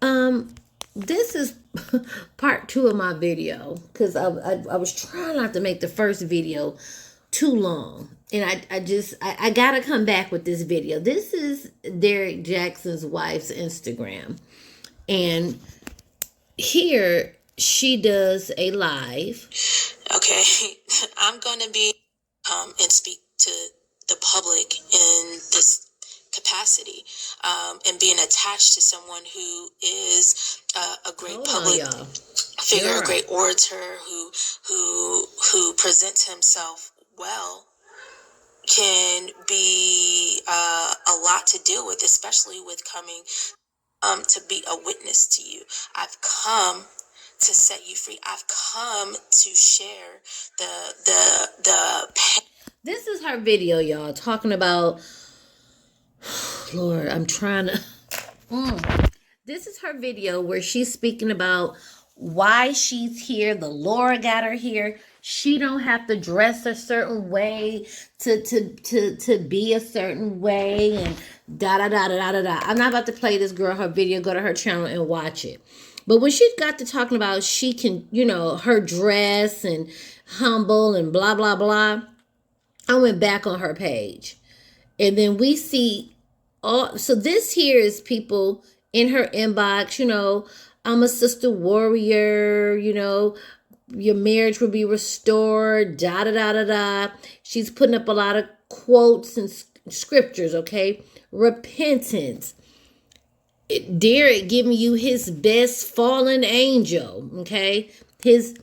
Um, this is part two of my video because I was trying not to make the first video too long. And I gotta come back with this video. This is Derek Jackson's wife's Instagram. And here she does a live. Okay, I'm going to be and speak to the public in this capacity, and being attached to someone who is a great public figure, a great orator who presents himself well, can be a lot to deal with, especially with coming to be a witness to you. I've come to set you free. I've come to share the pain. This is her video, y'all, talking about Lord, I'm trying to This is her video where she's speaking about why she's here. The Lord got her here. She don't have to dress a certain way to be a certain way and da da da da da da. I'm not about to play this girl her video. Go to her channel and watch it. But when she got to talking about she can, her dress and humble and blah blah blah, I went back on her page. And then we see so this here is people in her inbox, I'm a sister warrior, your marriage will be restored, da da da da da. She's putting up a lot of quotes and scriptures, okay? Repentance. Derek giving you his best fallen angel, okay? His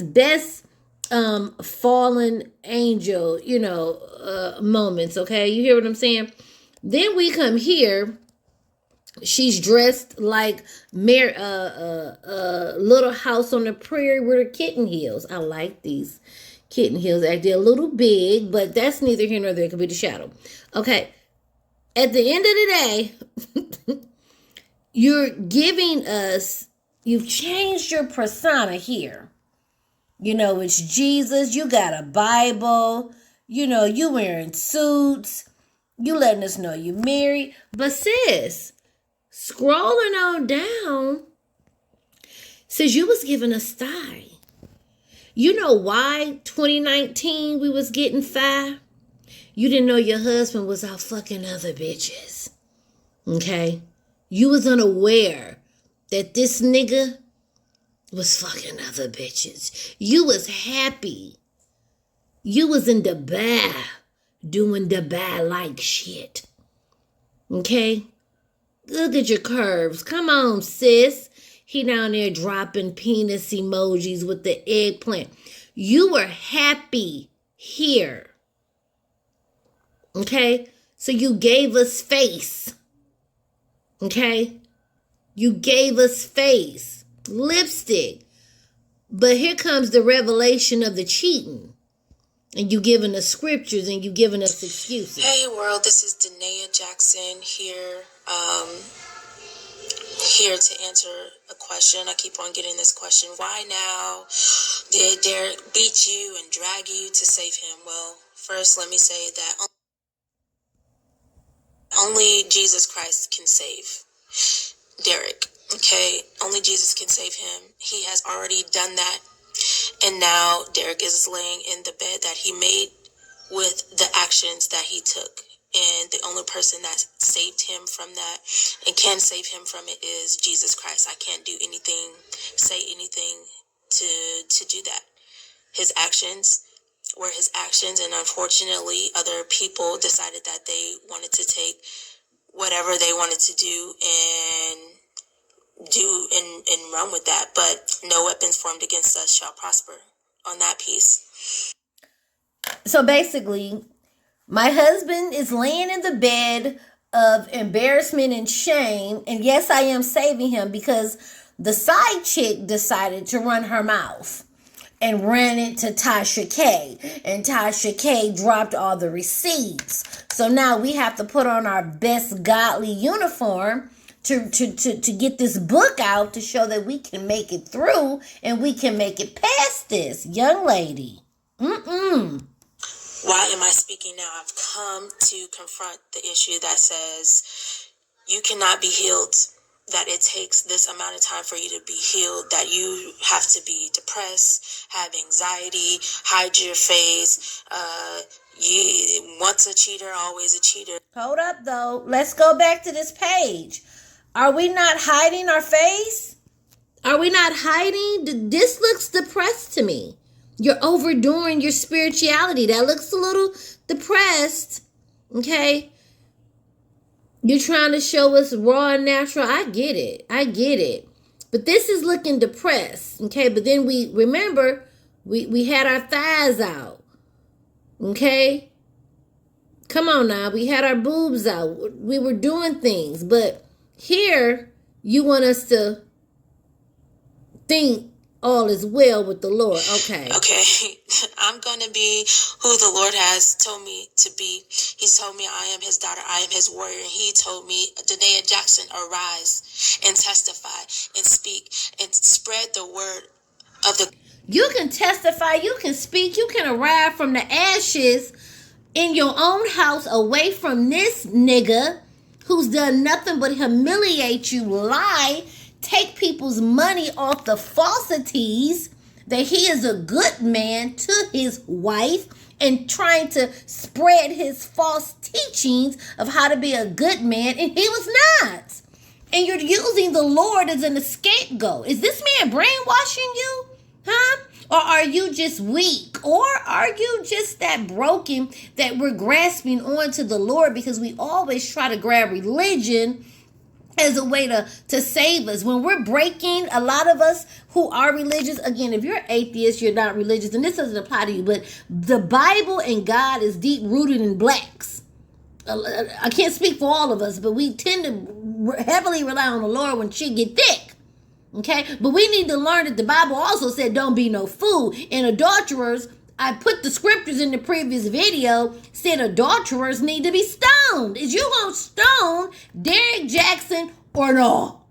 best fallen angel, moments, okay? You hear what I'm saying? Then we come here. She's dressed like Little House on the Prairie with her kitten heels. I like these kitten heels. They're a little big, but that's neither here nor there. It could be the shadow. Okay. At the end of the day, you're giving us, you've changed your persona here. It's Jesus. You got a Bible. You wearing suits. You letting us know you married. But sis, scrolling on down, says you was giving us thigh. You know why 2019 we was getting thigh? You didn't know your husband was out fucking other bitches. Okay? You was unaware that this nigga was fucking other bitches. You was happy. You was in Dubai doing Dubai-like shit. Okay? Look at your curves. Come on, sis. He down there dropping penis emojis with the eggplant. You were happy here. Okay? So you gave us face. Okay? You gave us face. Lipstick. But here comes the revelation of the cheating. And you giving us scriptures and you giving us excuses. Hey world, this is Danae Jackson here. Here to answer a question. I keep on getting this question. Why now? Did Derek beat you and drag you to save him? Well, first let me say that only Jesus Christ can save Derek. Okay? Only Jesus can save him. He has already done that. And now Derek is laying in the bed that he made with the actions that he took. And the only person that saved him from that and can save him from it is Jesus Christ. I can't do anything, say anything to do that. His actions were his actions, and unfortunately other people decided that they wanted to take whatever they wanted to do and run with that. But no weapons formed against us shall prosper on that piece. So basically, my husband is laying in the bed of embarrassment and shame. And yes, I am saving him because the side chick decided to run her mouth and ran it to Tasha K. And Tasha K dropped all the receipts. So now we have to put on our best godly uniform to get this book out to show that we can make it through and we can make it past this, young lady. Why am I speaking now? I've come to confront the issue that says you cannot be healed that it takes this amount of time for you to be healed, that you have to be depressed, have anxiety, hide your face, once a cheater, always a cheater. Hold up, though. Let's go back to this page. Are we not hiding our face? Are we not hiding? This looks depressed to me. You're overdoing your spirituality. That looks a little depressed. Okay? You're trying to show us raw and natural. I get it. I get it. But this is looking depressed. Okay? But then we remember we had our thighs out. Okay? Come on now. We had our boobs out. We were doing things. But here, you want us to think all is well with the Lord. Okay. I'm going to be who the Lord has told me to be. He's told me I am his daughter. I am his warrior. He told me, Danae Jackson, arise and testify and speak and spread the word of the... You can testify. You can speak. You can arise from the ashes in your own house away from this nigga who's done nothing but humiliate you, lie, take people's money off the falsities that he is a good man to his wife and trying to spread his false teachings of how to be a good man, and he was not. And you're using the Lord as an scapegoat. Is this man brainwashing you? Huh? Or are you just weak? Or are you just that broken that we're grasping onto the Lord because we always try to grab religion as a way to save us? When we're breaking, a lot of us who are religious, again, if you're atheist, you're not religious, and this doesn't apply to you, but the Bible and God is deep rooted in blacks. I can't speak for all of us, but we tend to heavily rely on the Lord when shit get thick. Okay? But we need to learn that the Bible also said don't be no fool. And adulterers, I put the scriptures in the previous video, said adulterers need to be stoned. Is you gonna stone Derrick Jackson or no?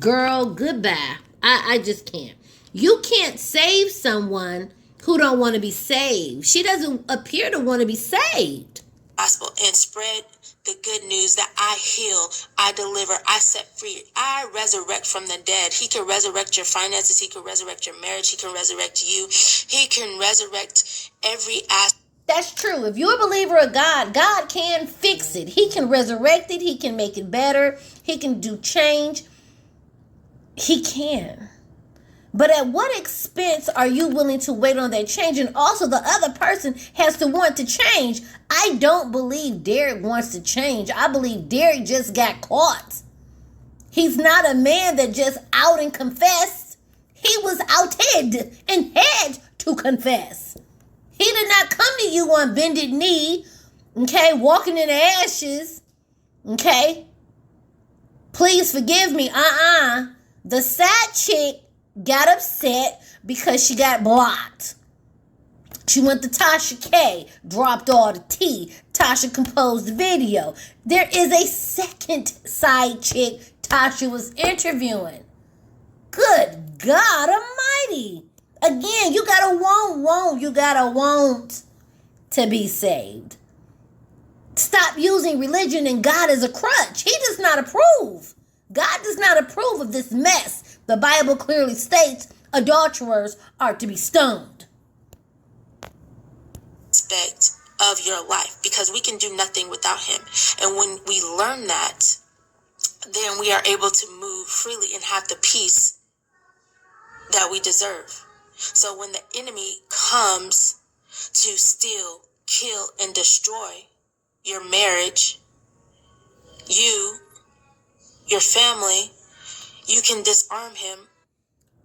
Girl, goodbye. I just can't. You can't save someone who don't want to be saved. She doesn't appear to want to be saved. Gospel and spread the good news that I heal, I deliver, I set free, I resurrect from the dead. He can resurrect your finances. He can resurrect your marriage. He can resurrect you. He can resurrect every aspect. That's true. If you're a believer of God, God can fix it. He can resurrect it. He can make it better. He can do change. He can. But at what expense are you willing to wait on that change? And also the other person has to want to change. I don't believe Derrick wants to change. I believe Derrick just got caught. He's not a man that just out and confessed. He was outed and had to confess. He did not come to you on bended knee, okay, walking in the ashes, okay? Please forgive me. The side chick got upset because she got blocked. She went to Tasha K, dropped all the tea. Tasha composed the video. There is a second side chick Tasha was interviewing. Good God Almighty. Again, you gotta want to be saved. Stop using religion and God as a crutch. He does not approve. God does not approve of this mess. The Bible clearly states adulterers are to be stoned. Aspect of your life, because we can do nothing without him. And when we learn that, then we are able to move freely and have the peace that we deserve. So when the enemy comes to steal, kill, and destroy your marriage, your family, you can disarm him.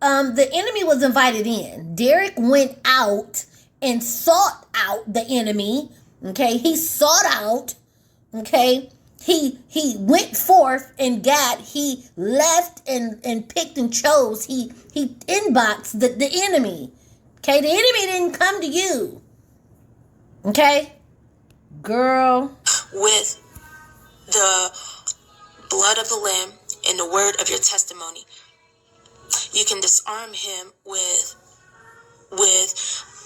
The enemy was invited in. Derrick went out and sought out the enemy. Okay, he sought out. Okay, he went forth and he left and picked and chose. He inboxed the enemy. Okay, the enemy didn't come to you. Okay, girl. With the blood of the Lamb and the word of your testimony, you can disarm him with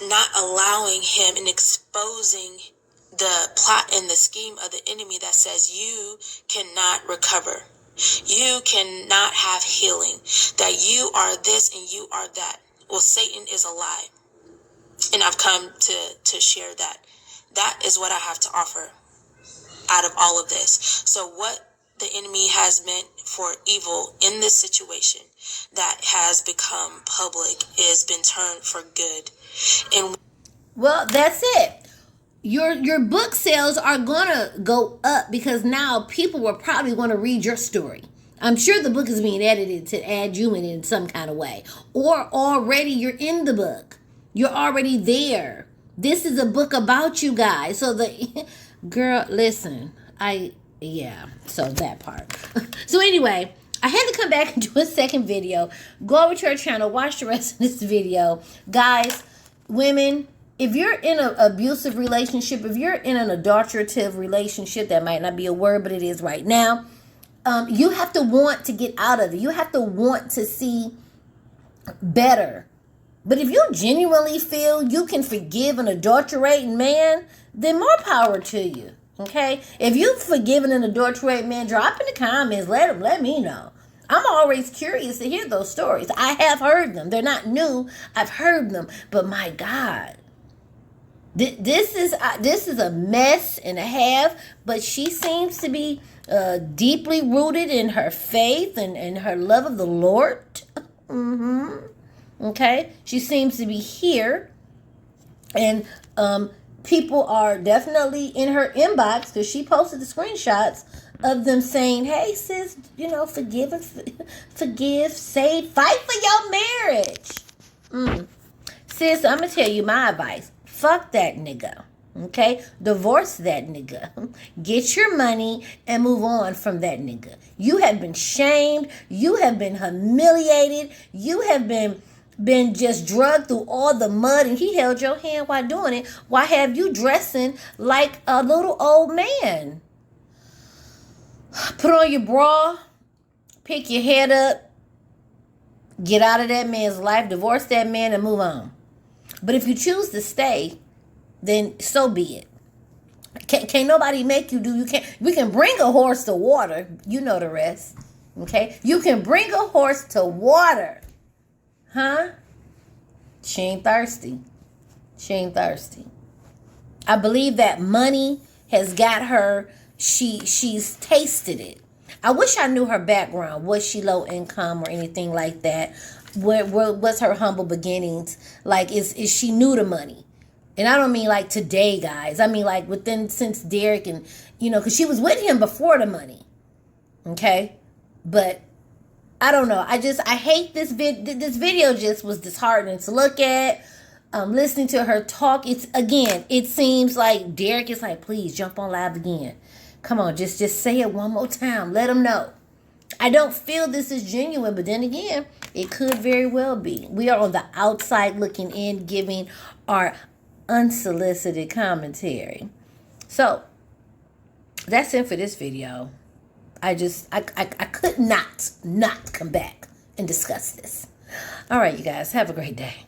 not allowing him and exposing the plot and the scheme of the enemy that says you cannot recover. You you cannot have healing, that you are this and you are that. Well, Satan is a lie. And I've come to share that. That is what I have to offer out of all of this. So what the enemy has meant for evil in this situation that has become public has been turned for good. And well, that's it. Your book sales are gonna go up because now people will probably want to read your story. I'm sure the book is being edited to add you in some kind of way. Or already you're in the book. You're already there. This is a book about you guys. So the girl, listen, so that part. So anyway, I had to come back and do a second video. Go over to our channel, watch the rest of this video. Guys, women, if you're in an abusive relationship, if you're in an adulterative relationship, that might not be a word, but it is right now, you have to want to get out of it. You have to want to see better. But if you genuinely feel you can forgive an adulterating man, then more power to you. Okay? If you've forgiven an adulterating man, drop in the comments. Let me know. I'm always curious to hear those stories. I have heard them. They're not new. I've heard them. But my God, this is a mess and a half. But she seems to be deeply rooted in her faith and her love of the Lord. Okay, she seems to be here, and people are definitely in her inbox because she posted the screenshots of them saying, "Hey, sis, forgive, save, fight for your marriage." Sis, I'm gonna tell you my advice: fuck that nigga. Okay, divorce that nigga. Get your money and move on from that nigga. You have been shamed. You have been humiliated. You have been just drugged through all the mud, and he held your hand while doing it. Why have you dressing like a little old man? Put on your bra, pick your head up, get out of that man's life, divorce that man, and move on. But if you choose to stay, then so be it. Can't nobody make you do. We can bring a horse to water. You know the rest. Okay? You can bring a horse to water. Huh? She ain't thirsty. She ain't thirsty. I believe that money has got her. She's tasted it. I wish I knew her background. Was she low income or anything like that? What's her humble beginnings? Like, is she new to money? And I don't mean like today, guys. I mean like since Derek and, because she was with him before the money. Okay? But I don't know. I hate this this video. Just was disheartening to look at. Listening to her talk. It seems like Derek is like, please jump on live again. Come on, just say it one more time. Let them know. I don't feel this is genuine, but then again, it could very well be. We are on the outside looking in, giving our unsolicited commentary. So that's it for this video. I could not come back and discuss this. All right, you guys, have a great day.